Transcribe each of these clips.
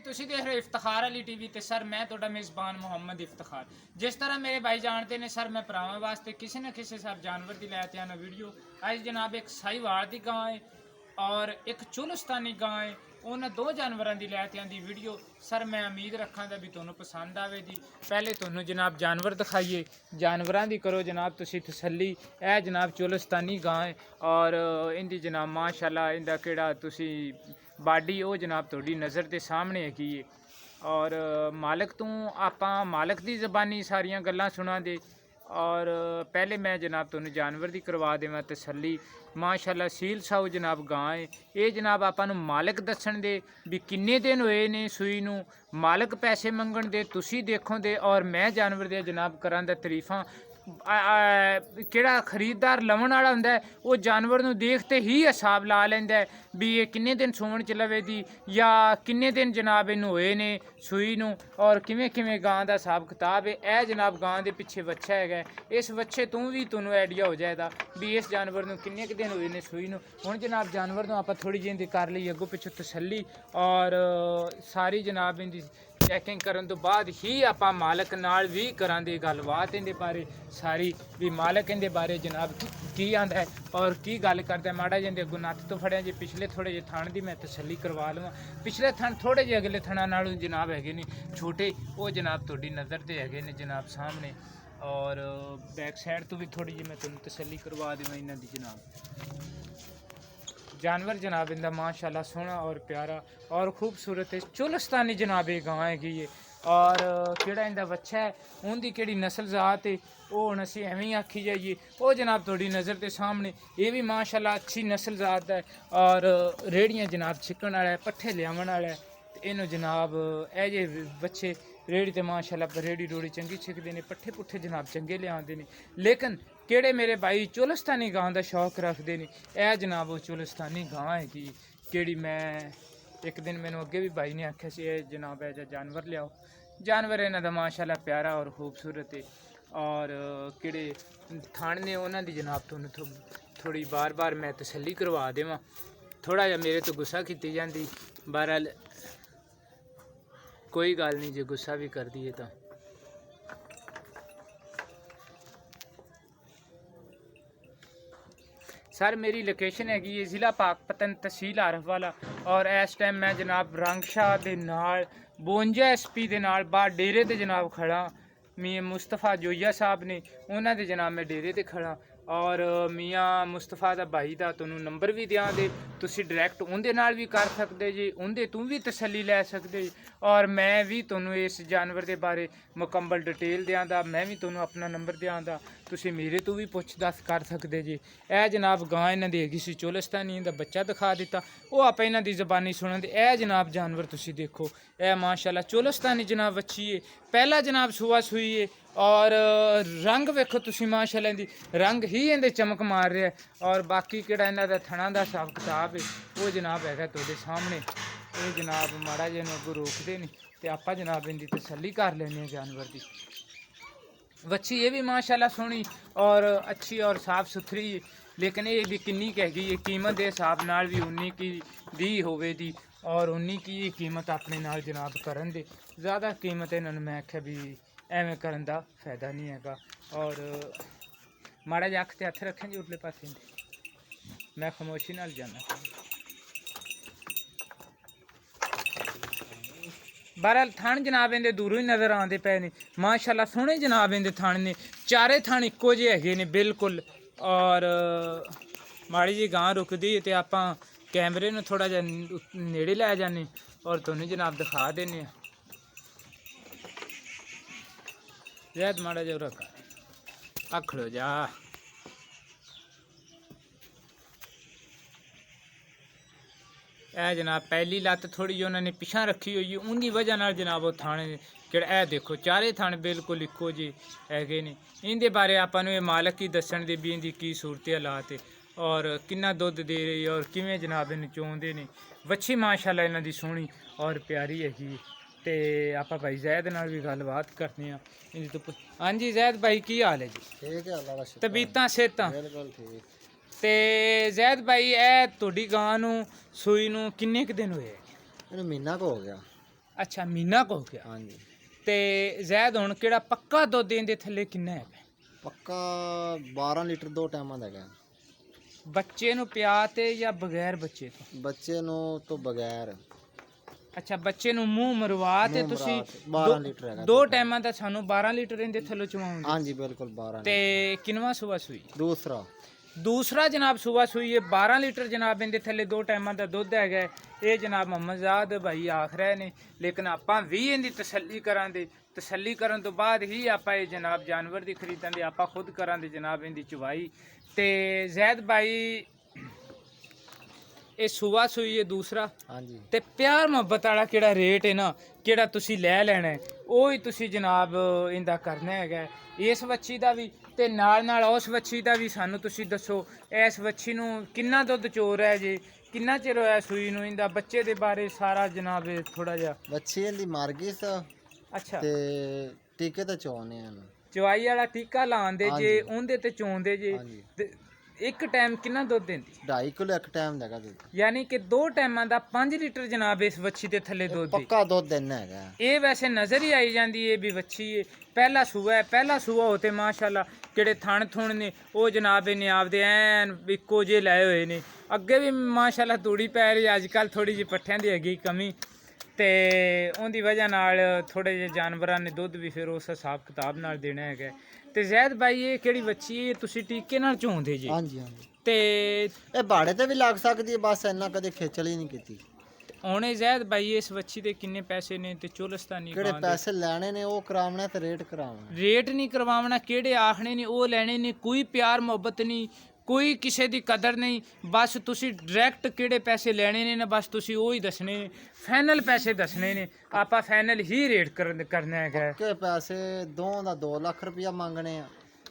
ਤੁਸੀਂ ਦੇਖ ਰਹੇ ਹੋ ਇਫਤਖਾਰ ਅਲੀ ਟੀਵੀ ਤੇ ਸਰ ਮੈਂ ਤੁਹਾਡਾ ਮੇਜ਼ਬਾਨ ਮੁਹੰਮਦ ਇਫਤਖਾਰ। ਜਿਸ ਤਰ੍ਹਾਂ ਮੇਰੇ ਭਾਈ ਜਾਣਦੇ ਨੇ ਸਰ, ਮੈਂ ਭਰਾਵਾਂ ਵਾਸਤੇ ਕਿਸੇ ਨਾ ਕਿਸੇ ਸਰ ਜਾਨਵਰ ਦੀ ਲੈ ਕੇ ਆना वीडियो। ਅੱਜ जनाब एक साहिवाल ਦੀ ਗਾਂ ਹੈ और एक चुलस्तानी गां है, उन्होंने दो जानवरों की लैके आंदी वीडियो। सर मैं उम्मीद रखांगा भी तुहानू पसंद आवेगी। पहले तुहानू जनाब जानवर दिखाइए, जानवरों की करो जनाब तुसी तसल्ली। यह जनाब चुलस्तानी गां है और इनकी जनाब माशाल्लाह इनका केड़ा तुसी बाडी वो जनाब थोड़ी नज़र के सामने हैगी है। और मालिक तू आपां मालिक की ज़बानी सारियां गल्लां सुना दे। और पहले मैं जनाब तुहानू जानवर की करवा देवां तसल्ली। माशाल्लाह सील साऊ जनाब गां है। ये जनाब आपां नू मालिक दस्सण दे भी किन्ने दिन होए ने सूई नू, मालिक पैसे मंगण दे तुसी देखो दे, और मैं जानवर दे जनाब करां दा तरीफां। किहड़ा खरीददार लवन वाला हुंदा है वो जानवर नू देखते ही हिसाब ला लैंदा है भी ये किन्ने दिन सूण च लवे दी या किन्ने दिन जनाब इनू होए ने सूई नू, और किवें किवें गां दा हिसाब किताब है। यह जनाब गां दे पिछे बच्चा है, इस बच्चे तू भी तुहानू आइडिया हो जाएगा भी इस जानवर नू किन्ने क दिन होए ने सूई नू। हुण जनाब जानवर नू आपां थोड़ी जी कर लई अगों पिछों तसल्ली, और सारी जनाब इनदी चैकिंग करन तो बाद ही आपां मालिक नाल भी करांगे गलबात इहदे बारे सारी भी मालिक इहदे बारे जनाब की आंदा है और की गल करदा है। माड़ा जिहा अगों नत्थ तो फड़िया जी पिछले थोड़े जे थण दी मैं तसल्ली करवा लवां। पिछले थण थोड़े जे अगले थणां नालों जनाब हैगे ने छोटे, वो जनाब तुहाडी नज़र ते हैगे ने जनाब सामने। और बैक साइड तो भी थोड़ी जी मैं तुहानू तसल्ली करवा देवां इन्हां दी जनाब। जानवर जनाब इनका माशाल्लाह सोहना और प्यारा और खूबसूरत है। चुलस्तानी जनाब ये गां हैगी है। और किहड़ा इनका बच्चा है उनकी किहड़ी नस्ल जात है वो हुण असीं एवें ही आखी जाइए, वो जनाब थोड़ी नज़र के सामने ये भी माशाल्लाह अच्छी नस्ल जात है। और रेहड़ियाँ जनाब छिकण वाला है, पट्ठे लियावन वाला है। इनू जनाब ए जे बच्चे रेहड़ी तो माशाल्लाह रेहड़ी रूड़ी चंगी छिकते हैं, पट्ठे पुट्ठे जनाब चंगे लियाते हैं। लेकिन किहड़े मेरे भाई चुलस्तानी गां का शौक रखते हैं, यह जनाब वो चुलस्तानी गां हैगी किहड़ी मैं एक दिन मैनू अगे भी भाई ने आख्या सी जनाब ऐ जानवर लियाओ। जानवर इन्हां दा माशाल्लाह प्यारा और खूबसूरत है। और किहड़े थण ने उन्हां दी जनाब तुहानू थोड़ी बार बार मैं तसल्ली करवा देवां। थोड़ा जिहा मेरे तो गुस्सा कीती जांदी, बहरहाल कोई गल नहीं, जो गुस्सा भी कर दी है तो सर मेरी लोकेशन हैगी है ज़िला पाकपतन तहसील आरफवाला। और इस टाइम मैं जनाब रंगशाह दे नाल 52 SP दे नाल बाहर डेरे ते जनाब खड़ा। मियाँ मुस्तफा जोइया साहब ने उन्होंने दे जनाब मैं डेरे ते खड़ा। और मियाँ मुस्तफा दा भाई दा तुहानू नंबर भी दियां दे, तुसी डायरैक्ट उनदे नाल भी कर सकते जी, उनदे तू भी तसल्ली लै सकते। और मैं भी तुहानू इस जानवर के बारे मुकम्मल डिटेल दियां दा, मैं भी तुहानू अपना नंबर दियां दा, तुसी मेरे तो भी पुछ दस कर सकते जी। यह जनाब गां इन्हां दी हैगी सी चुलस्तानी, इनका बच्चा दिखा दिता वो आप इन्हां दी ज़बानी सुनन दे। यह जनाब जानवर तुसी देखो, यह माशाल्लाह चुलस्तानी जनाब बच्ची है, पहला जनाब सुआ सुई है। और रंग वेखो तुसी माशाल्लाह दी रंग ही इहदे चमक मार रहा है। और बाकी किहड़ा इन्हां दा थणां दा हिसाब किताब है वो जनाब हैगा तुहाडे सामने। ये जनाब माड़ा जिहा अगों रोकदे ने ते आपां जनाब इनकी तसल्ली कर लैने जानवर की। बच्ची ये भी माशाल्लाह सोहनी और अच्छी और साफ़ सुथरी है। लेकिन ये भी किन्नी क हैगी है कीमत के हिसाब नाल भी उन्नी की दी होवे दी, और उन्नी की कीमत अपने नाल जनाब करन दे। ज़्यादा कीमत इन्होंने मैं आख्या भी एवें करन दा फायदा नहीं हैगा। और माड़ा जिहा अख ते हत्थ रखें जी उरले पासे, मैं खामोशी नाल जाना। बहरहाल थण जनाब इनके दूरों ही नज़र आते पे ने माशाल्लाह सोहने जनाब इनके थण ने, चारे थण इक्को जे हैगे ने बिल्कुल। और माड़ी जी गां रुकदी है तो आपां कैमरे नूं थोड़ा जिहा नेड़े लै जाने और तुहानू जनाब दिखा देने। जैद माड़ा जिहा रखा आखड़ो जा। जनाब पहली लत्त थोड़ी जी उन्होंने पिछा रखी हुई है, उनकी वजह नाल जनाब वो थाने किहड़ा देखो चारे थाने बिल्कुल इक्को जे हैगे ने। इनके बारे आपां नूं मालक ही दस्सण दे भी इनकी की सूरत हालात है और किन्ना दुध दे रही और किवें जनाब इन्हूं चोंदे ने। वच्छी माशाल्लाह इन्हां दी सोहनी और प्यारी हैगी। तो आपां भाई जैद नाल भी गलबात करते हैं इनकी तो। हाँ जी जैद भाई की हाल है जी? ठीक है, तबीयतां सेहतां बिल्कुल ठीक। ते जैद भाई ए तुहाडी गां नूं सूई नूं किन्ने क दिन होए? ਇਹਨੂੰ ਮਹੀਨਾ ਕੁ ਹੋ ਗਿਆ। ਅੱਛਾ ਮਹੀਨਾ ਕੁ ਹੋ ਗਿਆ। ਹਾਂਜੀ। ਤੇ ਜ਼ੈਦ ਹੁਣ ਕਿਹੜਾ ਪੱਕਾ ਦੁੱਧ ਇਹਦੇ ਥੱਲੇ ਕਿੰਨਾ ਹੈ? ਪੱਕਾ 12 ਲੀਟਰ 2 ਟਾਈਮਾਂ ਦਾ ਹੈਗਾ। ਬੱਚੇ ਨੂੰ ਪਿਆ ਤੇ ਜਾਂ ਬਗੈਰ ਬੱਚੇ ਤੋਂ? ਬੱਚੇ ਨੂੰ ਤੋਂ ਬਗੈਰ। ਅੱਛਾ ਬੱਚੇ ਨੂੰ ਮੂੰਹ ਮਰਵਾ ਤੇ ਮੂੰਹ ਤੁਸੀਂ ਮਰਾ ਕੇ 12 ਲੀਟਰ ਹੈਗਾ। 2 ਟਾਈਮਾਂ ਦਾ ਸਾਨੂੰ 12 ਲੀਟਰ ਇਹਦੇ ਥੱਲੇ ਚਵਾਉਂਗੇ। ਹਾਂਜੀ ਬਿਲਕੁਲ 12 ਤੇ ਲੀਟਰ। ਕਿੰਨਵਾਂ ਸੂਆ ਸੂਈ? ਦੂਸਰਾ ਜਨਾਬ ਸੂਆ ਸੂਈ ਹੈ 12 ਲੀਟਰ ਜਨਾਬ ਇਹਦੇ ਥੱਲੇ 2 ਟਾਈਮਾਂ ਦਾ ਦੁੱਧ ਹੈਗਾ। ਇਹ ਜਨਾਬ ਮੁਹੰਮਦਜ਼ਾਦ ਭਾਈ ਆਖ ਰਹੇ ਨੇ, ਲੇਕਿਨ ਆਪਾਂ ਵੀ ਇਹਦੀ ਤਸੱਲੀ ਕਰਾਂਗੇ। ਤਸੱਲੀ ਕਰਨ ਤੋਂ ਬਾਅਦ ਹੀ ਆਪਾਂ ਇਹ ਜਨਾਬ ਜਾਨਵਰ ਦੀ ਖਰੀਦਾਂਗੇ, ਆਪਾਂ ਖੁਦ ਕਰਾਂਗੇ ਜਨਾਬ ਇਹਦੀ ਚਵਾਈ। ਤੇ ਜ਼ੈਦ ਭਾਈ ਇਹ ਸੂਆ ਸੂਈ ਹੈ ਦੂਸਰਾ। ਹਾਂਜੀ। ਤੇ ਪਿਆਰ ਮੁਹੱਬਤ ਵਾਲਾ ਕਿਹੜਾ ਰੇਟ ਹੈ ਨਾ, ਕਿਹੜਾ ਤੁਸੀਂ ਲੈ ਲੈਣਾ ਉਹ ਹੀ ਤੁਸੀਂ ਜਨਾਬ ਇਹਦਾ ਕਰਨਾ ਹੈਗਾ, ਇਸ ਵੱਛੀ ਦਾ ਵੀ ਤੇ ਨਾਲ ਉਸ ਵੱਛੀ ਦਾ ਵੀ ਸਾਨੂੰ ਤੁਸੀਂ ਦੱਸੋ। ਇਸ ਵੱਛੀ ਨੂੰ ਕਿੰਨਾ ਦੁੱਧ ਚੋਰ ਹੈ ਜੀ, ਕਿੰਨਾ ਚਿਰ ਹੋਇਆ ਸੂਈ ਨੂੰ, ਇਹਦਾ ਬੱਚੇ ਦੇ ਬਾਰੇ ਸਾਰਾ ਜਨਾਬ ਥੋੜਾ ਜਿਹਾ। ਬੱਚੀ ਇਹਦੀ ਮਰ ਗਈ ਸੀ। ਅੱਛਾ ਤੇ ਟੀਕੇ ਤੇ ਚੋਣੇ ਹਨ। ਚਵਾਈ ਵਾਲਾ ਟੀਕਾ ਲਾਉਂਦੇ ਜੇ, ਉਹਦੇ ਤੇ ਚੋਂਦੇ ਜੇ। ਹਾਂਜੀ। ਤੇ ਇੱਕ ਟਾਈਮ ਕਿੰਨਾ ਦੁੱਧ ਦਿੰਦੀ? 2.5 ਕਿਲੋ ਇੱਕ ਟਾਈਮ ਦਾ ਹੈਗਾ ਦੁੱਧ। ਯਾਨੀ ਕਿ 2 ਟਾਈਮਾਂ ਦਾ 5 ਲੀਟਰ ਜਨਾਬ ਇਸ ਵੱਛੀ ਦੇ ਥੱਲੇ ਦੁੱਧ ਦੀ। ਪੱਕਾ ਦੁੱਧ ਦੇਣਾ ਹੈਗਾ। ਇਹ ਵੈਸੇ ਨਜ਼ਰ ਹੀ ਆਈ ਜਾਂਦੀ ਏ ਵੀ ਵੱਛੀ ਏ, ਪਹਿਲਾ ਸੂਆ ਹੈ। ਪਹਿਲਾ ਸੂਆ ਹੋ ਤੇ ਮਾਸ਼ਾਅੱਲਾ ਕਿਹੜੇ ਥਣ ਥੁਣ ਨੇ ਉਹ ਜਨਾਬ ਇਹਨੇ ਆਪਦੇ ਐਨ ਇੱਕੋ ਜਿਹੇ ਲਾਏ ਹੋਏ ਨੇ। ਅੱਗੇ ਵੀ ਮਾਸ਼ਾਅੱਲਾ ਤੂੜੀ ਪੈ ਰਹੀ, ਅੱਜ ਕੱਲ੍ਹ ਥੋੜੀ ਜਿਹੀ ਪੱਠਿਆਂ ਦੀ ਹੈਗੀ ਕਮੀ, ਤੇ ਉਹਦੀ ਵਜ੍ਹਾ ਨਾਲ ਥੋੜੇ ਜਿਹੇ ਜਾਨਵਰਾਂ ਨੇ ਦੁੱਧ ਵੀ ਫਿਰ ਉਸ ਹਿਸਾਬ ਕਿਤਾਬ ਨਾਲ ਦੇਣਾ ਹੈਗਾ। ਤੇ ਜ਼ੈਦ ਭਾਈ ਇਹ ਕਿਹੜੀ ਵੱਛੀ ਹੈ ਤੁਸੀਂ ਟੀਕੇ ਨਾਲ ਚੋਂਦੇ ਜੀ? ਹਾਂਜੀ ਹਾਂਜੀ। ਤੇ ਇਹ ਬਾੜੇ ਤੇ ਵੀ ਲੱਗ ਸਕਦੀ ਹੈ, ਬਸ ਇੰਨਾ ਕਦੇ ਖੇਚਲ ਹੀ ਨਹੀਂ ਕੀਤੀ। ਉਹਨੇ ਜ਼ੈਦ ਭਾਈ ਇਸ ਵੱਛੀ ਦੇ ਕਿੰਨੇ ਪੈਸੇ ਨੇ ਤੇ ਚੋਲਸਤਾਨੀ ਕਿਹੜੇ ਪੈਸੇ ਲੈਣੇ ਨੇ ਉਹ ਕਰਾਉਣਾ ਤੇ ਰੇਟ ਕਰਾਉਣਾ। ਰੇਟ ਨਹੀਂ ਕਰਵਾਉਣਾ, ਕਿਹੜੇ ਆਖਣੇ ਨੇ ਉਹ ਲੈਣੇ ਨੇ। ਕੋਈ ਪਿਆਰ ਮੁਹੱਬਤ ਨਹੀਂ, ਕੋਈ ਕਿਸੇ ਦੀ ਕਦਰ ਨਹੀਂ, ਬਸ ਤੁਸੀਂ ਡਾਇਰੈਕਟ ਕਿਹੜੇ ਪੈਸੇ ਲੈਣੇ ਨੇ ਨਾ ਬਸ ਤੁਸੀਂ ਉਹ ਹੀ ਦੱਸਣੇ ਨੇ, ਫਾਈਨਲ ਪੈਸੇ ਦੱਸਣੇ ਨੇ। ਆਪਾਂ ਫਾਈਨਲ ਹੀ ਰੇਟ ਕਰਨਾ ਹੈਗਾ। ਕਿ ਪੈਸੇ ਦੋਵਾਂ ਦਾ 2 ਲੱਖ ਰੁਪਇਆ ਮੰਗਣੇ ਆ,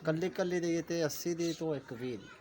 ਕੱਲੀ ਕੱਲੀ ਦੀ ਤੇ 80 ਦੀ ਤੋਂ 120 ਦੀ।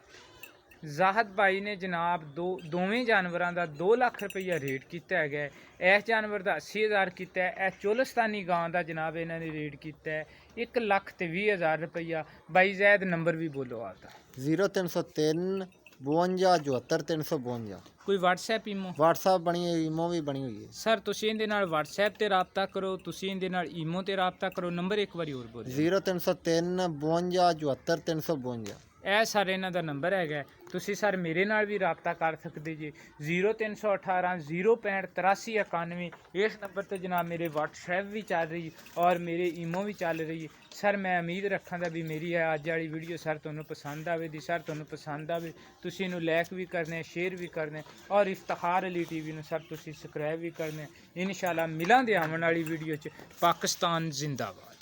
ਜ਼ਾਹਦ ਭਾਈ ਨੇ ਜਨਾਬ ਦੋਵੇਂ ਜਾਨਵਰਾਂ ਦਾ 2 ਲੱਖ ਰੁਪਈਆ ਰੇਟ ਕੀਤਾ ਹੈਗਾ। ਇਸ ਜਾਨਵਰ ਦਾ 80,000 ਕੀਤਾ ਹੈ। ਇਹ ਚੋਲਸਤਾਨੀ ਗਾਂ ਦਾ ਜਨਾਬ ਇਹਨਾਂ ਨੇ ਰੇਟ ਕੀਤਾ ਹੈ 1,20,000 ਰੁਪਈਆ। ਬਾਈ ਜ਼ੈਦ ਨੰਬਰ ਵੀ ਬੋਲੋ ਆਪਦਾ। 0303 52 74 352। ਕੋਈ WhatsApp ਈਮੋ? WhatsApp ਬਣੀ ਹੈ, ਈਮੋ ਵੀ ਬਣੀ ਹੋਈ ਹੈ। ਸਰ ਤੁਸੀਂ ਇਹਦੇ ਨਾਲ WhatsApp ਤੇ ਰਾਬਤਾ ਕਰੋ, ਤੁਸੀਂ ਇਹਦੇ ਨਾਲ ਈਮੋ ਤੇ ਰਾਬਤਾ ਕਰੋ। ਨੰਬਰ ਇੱਕ ਵਾਰੀ ਹੋਰ ਬੋਲੋ। 0303 52 74 352। ਇਹ ਸਰ ਇਹਨਾਂ ਦਾ ਨੰਬਰ ਹੈਗਾ। ਤੁਸੀਂ ਸਰ ਮੇਰੇ ਨਾਲ ਵੀ ਰਾਬਤਾ ਕਰ ਸਕਦੇ ਜੀ 0318 065 8391। ਇਸ ਨੰਬਰ ਤੇ ਜਨਾਬ ਮੇਰੇ WhatsApp ਵੀ ਚੱਲ ਰਹੀ ਔਰ ਮੇਰੇ ਈਮੋ ਵੀ ਚੱਲ ਰਹੀ ਹੈ। ਸਰ ਮੈਂ ਉਮੀਦ ਰੱਖਾਂਗਾ ਵੀ ਮੇਰੀ ਅੱਜ ਵਾਲੀ ਵੀਡੀਓ ਸਰ ਤੁਹਾਨੂੰ ਪਸੰਦ ਆਵੇਗੀ। ਸਰ ਤੁਹਾਨੂੰ ਪਸੰਦ ਆਵੇ ਤੁਸੀਂ ਇਹਨੂੰ ਲਾਈਕ ਵੀ ਕਰਨਾ, ਸ਼ੇਅਰ ਵੀ ਕਰਨਾ ਔਰ ਇਫਤਖਾਰ ਅਲੀ ਟੀਵੀ ਨੂੰ ਸਰ ਤੁਸੀਂ ਸਬਸਕ੍ਰਾਈਬ ਵੀ ਕਰਨਾ। ਇਨਸ਼ਾਅੱਲਾ ਮਿਲਾਂਗੇ ਆਉਣ ਵਾਲੀ ਵੀਡੀਓ 'ਚ। ਪਾਕਿਸਤਾਨ ਜ਼ਿੰਦਾਬਾਦ।